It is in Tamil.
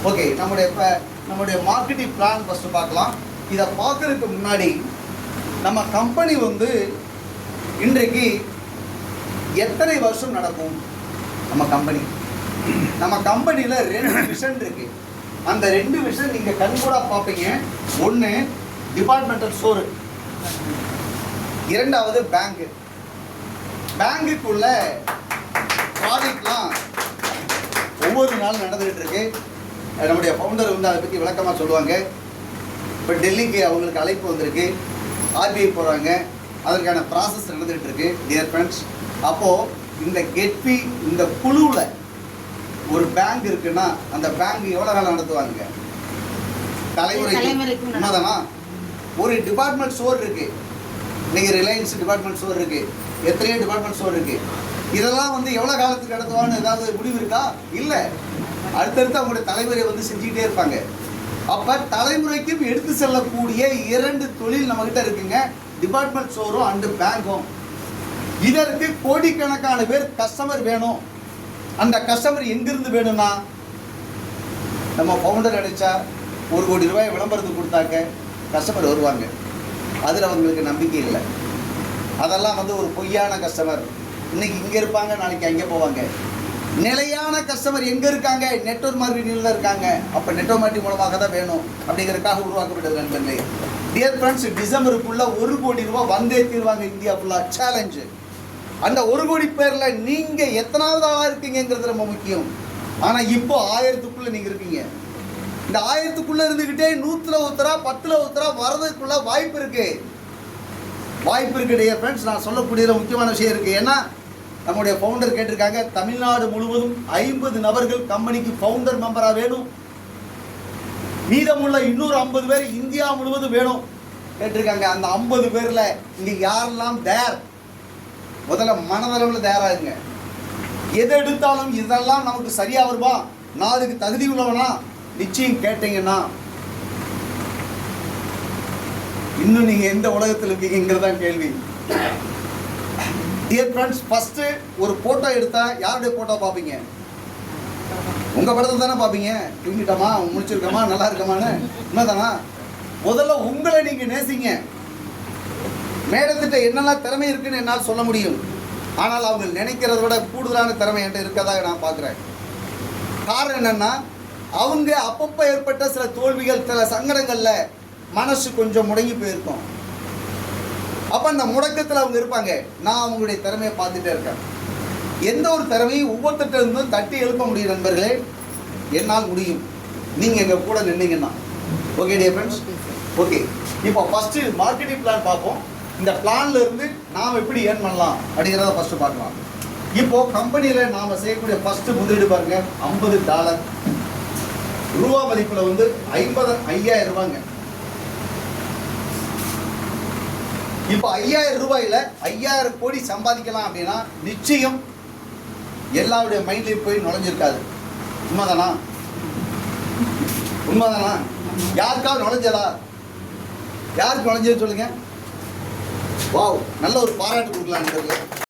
ஓகே, நம்முடைய மார்க்கெட்டிங் பிளான் ஃபஸ்ட்டு பார்க்கலாம். இதை பார்க்கறதுக்கு முன்னாடி நம்ம கம்பெனி வந்து இன்றைக்கு எத்தனை வருஷம் நடக்கும்? நம்ம கம்பெனியில் 2 விஷன் இருக்கு. அந்த 2 விஷன் நீங்கள் கண்கூட பார்ப்பீங்க. ஒன்று டிபார்ட்மெண்டல் ஸ்டோரு, 2வது பேங்கு. பேங்குக்குள்ள ப்ராஜெக்ட்லாம் ஒவ்வொரு நாளும் நடந்துகிட்டு இருக்கு. நம்முடைய ஃபவுண்டர் வந்து அதை பற்றி விளக்கமாக சொல்லுவாங்க. இப்போ டெல்லிக்கு அவங்களுக்கு அழைப்பு வந்திருக்கு, ஆர்பிஐ போகிறாங்க, அதற்கான ப்ராசஸ் நடந்துகிட்டு இருக்கு. டியர் ஃப்ரெண்ட்ஸ், அப்போது இந்த கெட்பி இந்த குழுவில் ஒரு பேங்க் இருக்குன்னா அந்த பேங்க் எவ்வளோ காலம் நடத்துவாங்க? தலைமுறைக்கு. உண்மைதானா? ஒரு டிபார்ட்மெண்ட் ஸ்டோர் இருக்கு. நீங்கள் ரிலையன்ஸ் டிபார்ட்மெண்ட் ஸ்டோர் இருக்கு, எத்தனையோ டிபார்ட்மெண்ட் ஸ்டோர் இருக்கு. இதெல்லாம் வந்து எவ்வளோ காலத்துக்கு நடத்துவான்னு ஏதாவது முடிவு இருக்கா? இல்லை. அடுத்தடுத்து அவங்களுடைய தலைமுறை வந்து செஞ்சுக்கிட்டே இருப்பாங்க. அப்போ தலைமுறைக்கும் எடுத்து செல்லக்கூடிய 2 தொழில் நம்மகிட்ட இருக்குங்க, டிபார்ட்மெண்ட் ஸ்டோரும் அண்டு பேங்கும். இதற்கு கோடிக்கணக்கான பேர் கஸ்டமர் வேணும். அந்த கஸ்டமர் எங்கிருந்து வேணும்னா, நம்ம ஃபவுண்டர் அடித்தா 1 கோடி ரூபாய் விளம்பரத்துக்கு கொடுத்தாக்க கஸ்டமர் வருவாங்க. அதில் அவங்களுக்கு நம்பிக்கை இல்லை. அதெல்லாம் வந்து ஒரு பொய்யான கஸ்டமர். இன்னைக்கு இங்கே இருப்பாங்க, நாளைக்கு அங்கே போவாங்க. நிலையான கஸ்டமர் எங்கே இருக்காங்க? நெட்வொர்க் மார்க்கெட்டிங்கில் தான் இருக்காங்க. அப்போ நெட்வொர்க் மார்க்கெட்டிங் மூலமாக தான் வேணும் அப்படிங்கிறதுக்காக உருவாக்கப்பட்டது நண்பர்களே. டியர் ஃப்ரெண்ட்ஸ், டிசம்பருக்குள்ளே 1 கோடி ரூபாய் வந்தே தீர்வாங்க. இந்தியா ஃபுல்லாக சேலஞ்சு. அந்த 1 கோடி பேரில் நீங்கள் எத்தனாவது ஆளாக இருக்கீங்கிறது ரொம்ப முக்கியம். ஆனால் இப்போ 1000க்குள்ளே நீங்கள் இருக்கீங்க. இந்த 1000க்குள்ளே இருந்துக்கிட்டே 100ல் ஒருத்தரா 10ல் ஒருத்தரா வர்றதுக்குள்ள வாய்ப்பு இருக்கு. டியர் ஃப்ரெண்ட்ஸ், நான் சொல்லக்கூடியதில் முக்கியமான விஷயம் இருக்குது. ஏன்னா நம்முடைய ஃபவுண்டர் கேட்டிருக்காங்க, தமிழ்நாடு முழுவதும் 50 நபர்கள் கம்பெனிக்கு ஃபவுண்டர் மெம்பராக வேணும், மீதமுள்ள இன்னொரு 50 பேர் இந்தியா முழுவதும் வேணும் கேட்டிருக்காங்க. அந்த 50 பேரில் இங்கே யாரெல்லாம் தயார்? முதல்ல மனதளவில் தயாராகுங்க. எது எடுத்தாலும் இதெல்லாம் நமக்கு சரியாக வருமா, நான் அதுக்கு தகுதி உள்ளவனா நிச்சயம் கேட்டீங்கன்னா இன்னும் நீங்கள் எந்த உலகத்தில் இருக்கீங்கிறதான் கேள்வி. டியர் ஃப்ரெண்ட்ஸ், ஃபஸ்ட்டு ஒரு ஃபோட்டோ எடுத்தால் யாருடைய ஃபோட்டோ பார்ப்பீங்க? உங்கள் படத்தை தானே பார்ப்பீங்க. தூங்கிட்டோமா, முடிச்சிருக்கோமா, நல்லா இருக்கமான்னு. உண்மைதானா? முதல்ல உங்களை நீங்கள் நேசிங்க. மேடத்திட்ட என்னெல்லாம் திறமை இருக்குன்னு என்னால் சொல்ல முடியும். ஆனால் அவங்க நினைக்கிறத விட கூடுதலான திறமை என்கிட்ட இருக்கதாக நான் பார்க்குறேன். காரணம் என்னென்னா, அவங்க அப்பப்போ ஏற்பட்ட சில தோல்விகள், சில சங்கடங்களில் மனசு கொஞ்சம் முடங்கி போயிருக்கும். அப்போ அந்த முடக்கத்தில் அவங்க இருப்பாங்க. நான் அவங்களுடைய திறமையை பார்த்துட்டே இருக்கேன். எந்த ஒரு திறமையும் ஒவ்வொருத்தட்ட இருந்தும் தட்டி எழுப்ப முடியும் நண்பர்களே. என்னால் முடியும், நீங்கள் எங்கள் கூட நின்னீங்கன்னா. Okay dear friends, okay. இப்போ ஃபஸ்ட்டு மார்க்கெட்டிங் பிளான் பார்ப்போம். இந்த பிளான்ல இருந்து நாம் எப்படி ஏர்ன் பண்ணலாம் அப்படிங்கிறத ஃபஸ்ட்டு பார்க்கலாம். இப்போது கம்பெனியில் நாம் செய்யக்கூடிய ஃபஸ்ட்டு முதலீடு பாருங்கள், $50 ரூபா மதிப்பில் வந்து 5000 ரூபாங்க. இப்போ 5000 ரூபாயில் 5000 கோடி சம்பாதிக்கலாம் அப்படின்னா நிச்சயம் எல்லாருடைய மைண்ட்லையும் போய் நுழைஞ்சிருக்காது. உண்மைதானா? யாருக்காவது நுழைஞ்சதா? யாருக்கு நுழைஞ்சதுன்னு சொல்லுங்க. வாவ், நல்ல ஒரு பாராட்டு கொடுக்கலாம்.